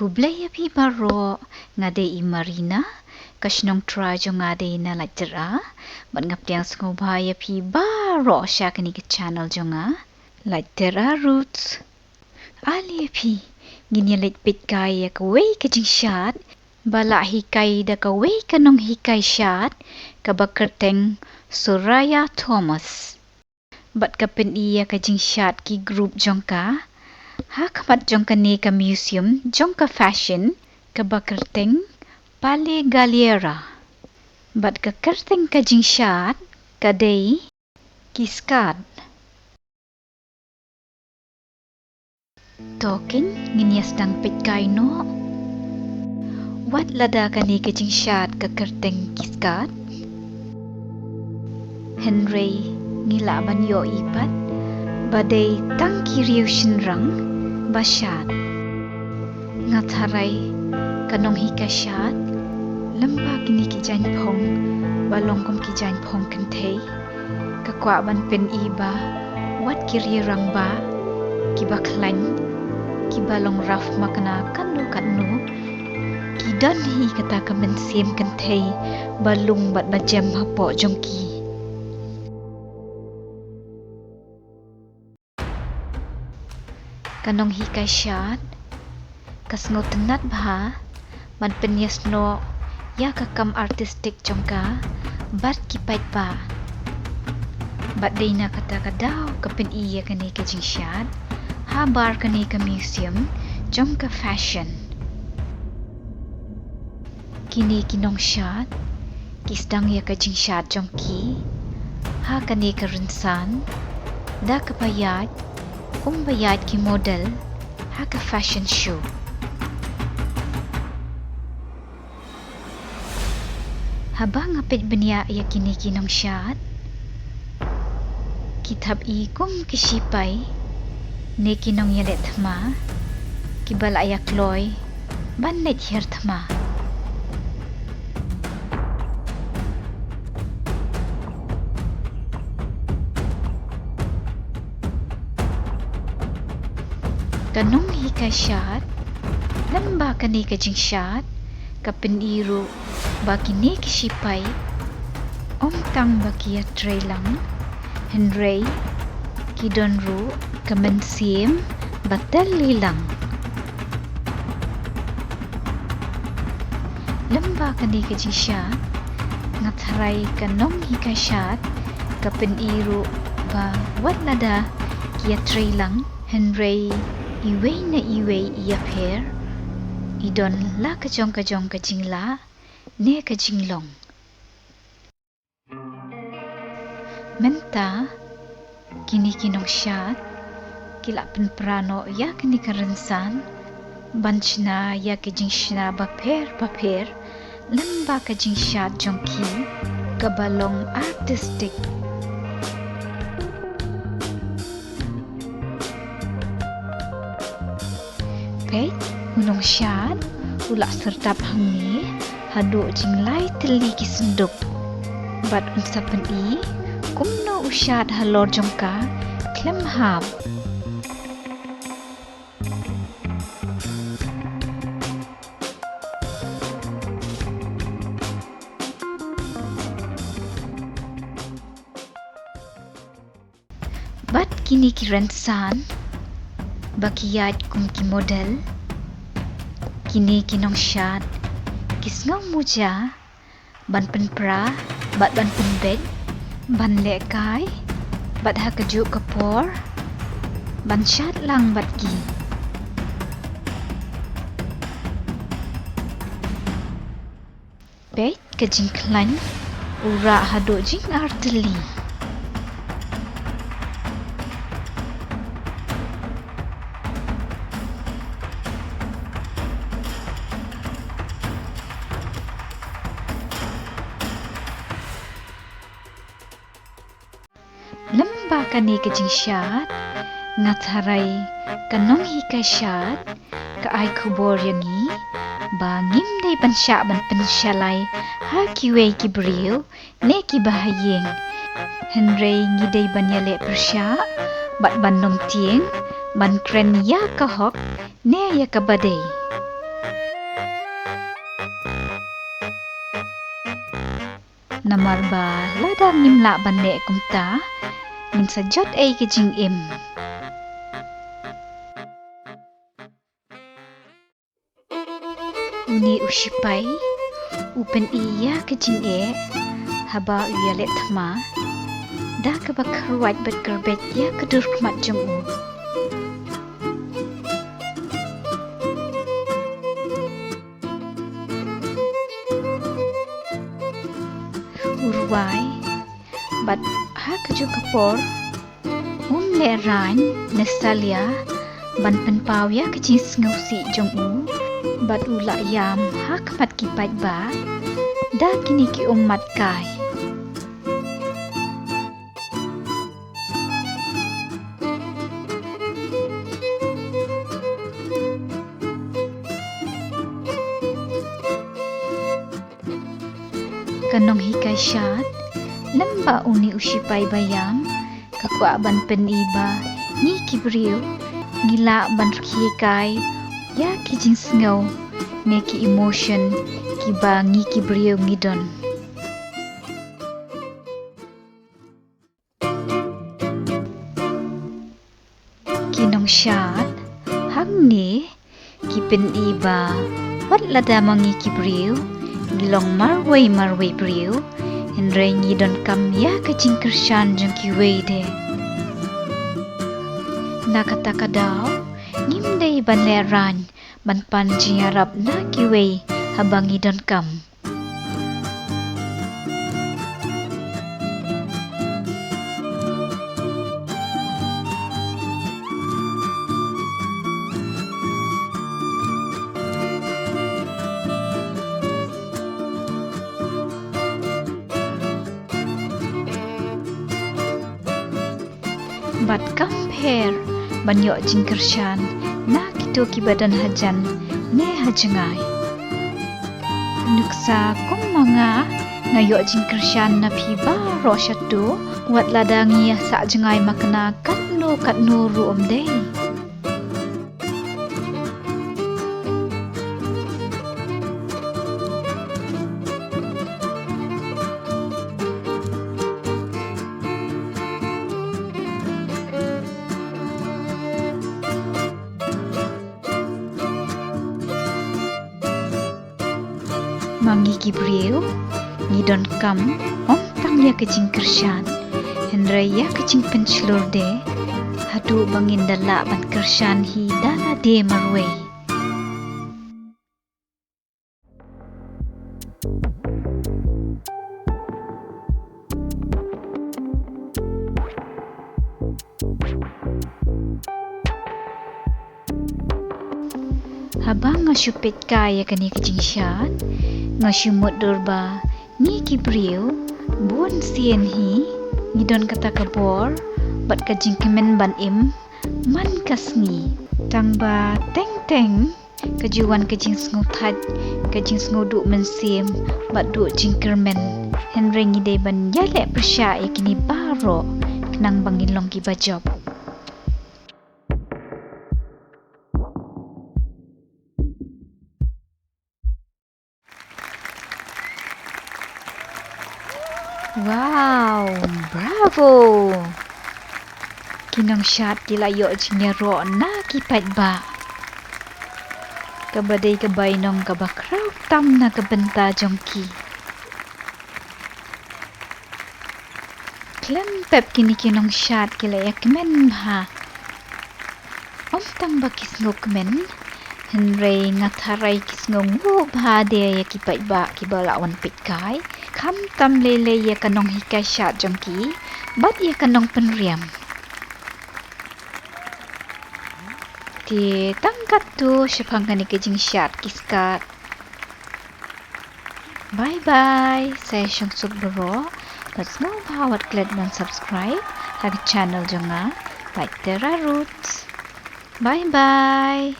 Khublei api baroh ngade I marina kashnong tra jo ngade na lajera ban ngaptiang sngewkmen api baroh syakani ke channel jonga lajera roots ali api ginya lejpit kai ka wei ke Jingshad bala hikai da ka wei kanong hikai shad ka kyrteng Suraya Thomas bat ka pen iya ka Jingshad ki group jongka ha kamat jongka ne ka museum jongka fashion ka kyrteng pale galera bat ka kyrteng ka Jingshad ka dei ki skat token nginias dang pit kai no wat lada ka ne ka Jingshad ka kyrteng ki skat Henry ngila ban yo ipat badai tang kiriu shinrang basyat ngatharai kanong hikashat lamba kini ki jain phong balongkom ki jain phong kentei kakwa ban pen iba wat kiriu rang ba ki baklan ki balong raf makna kanu ki dan hi kata kamen sim kentei balung bat bajam hapo jongki kanong hikai syad kasngo tenat bha man penyes no ya kakam artistik jongka bat kipait ba bat deina kata kadau kapen iya kani ke Jingshad ha bar kani ke museum jongka fashion kini kinong syad kisdang ya ke Jingshad jongki ha kani ke rinsan da kapayat bayad ki model ha ka fashion show habang apit benya ya kini kinong syad kitab I kum kisipay ne kinong yalet thma kibala ya kloi ban net hier thma kanong hikai syad lamba kani ka Jingshad kapen iru bakini kisipay tang bakia trailang henry kidonru kamen sim batal lilang lamba kani ka Jingshad ngatharai kanong hikai syad kapen iru ba wat lada kia trailang henry iwei na iwei iapeit idon la kajong ka jingla ne ka Shillong mynta kini kinong syad kila penprano ya kini karensan banchna ya ke Jingshad paper lamba ka Jingshad jongki kabalong artistik unong syad ulak sertap hangi haduk jinglai teli ki sendup bat unsapen I kumno usyad halor jongka klem hab bat kini ki rensan bakiyat kum ki model kini kinong syad kisngau muja ban penpra bat ban penbed ban lekai bat ha kejuk kapor ban syad lang bat ki peit ke jingklan ura haduk jing arteli lamba kani ke Jingshad ngatharai kanong hikai syad ka ai khubor yangi ba ngim dei bansya ban pensyalai ha kiwei ki briu ne ki bahayeng henry ngidei banyale persya bat ban nom tieng ban kren ya kahok ne ya kabadei namar ba ladam nimla bande kumta min sajot ay ke jing im. Uni usipai upen iya ke jing haba uya let thama dah ke bakarwat bat kerbet ya kedur kemat jong u. Urwai bat ha keju kapor le ran nestalia ban penpau ya ke jing sngewsi jong u bat ula yam ha kemat kipat ba dah kini ki umat kai. Kanong hikai syat lamba uni usipai bayam kakwa ban peniba ni kibriu ngila ban hikai ya kijing sngau ne ki emotion kiba ngi kibriu ngidon. Kinong syat hang ni ki peniba wat lada mangi kibriu gilong marway briu henry ngidon kam ya kajing kershan jong kiwei de. Nakata kadaw ngimday ban leran ban pan jiarap na kiwei habang ngidon kam. Bat compare banyo jingkershan na kito ki badan hajan ne hajangai. Nuksa kong mga ngayo jingkershan na piba rosyatu wat ladangi sa jangai makna katno ruom day. Mangi kibriu ngidon kam tang ya kejing kershan henry ya kejing pencelur de hadu bangin dala ban kershan hi dala de marway. Habang ngasupit kaya kani Jingshad ngasumut durba ni kibriu buon sien hi ngidon kata kabor bat kajingkemen ban im man kasni tangba teng kajuan kajing sngutat kajing sngudu mensim bat du jingkermen henry ngide ban yale persya kini baroh kenang bangilong ki bajob. Wow, bravo! Kinong syat kilayo jinyaro na kipat ba. Kabaday kabay nong kabakraw tam na kabenta jongki. Klempep kini kinong syat kilayakmen ha. Omtang ba sngewkmen? Henry ngataray kisngongo bahade ya kipat ba kibalawan pitkai. Kham tam lele ya kanong hikai syat jongki, bat ya kanong penriam. Ti tangkat tu syapang kani kejing syat kiskat. Bye bye, saya Shillong baroh. Let's know bahawat klik dan subscribe hagi channel jonga like Terra Roots. Bye bye.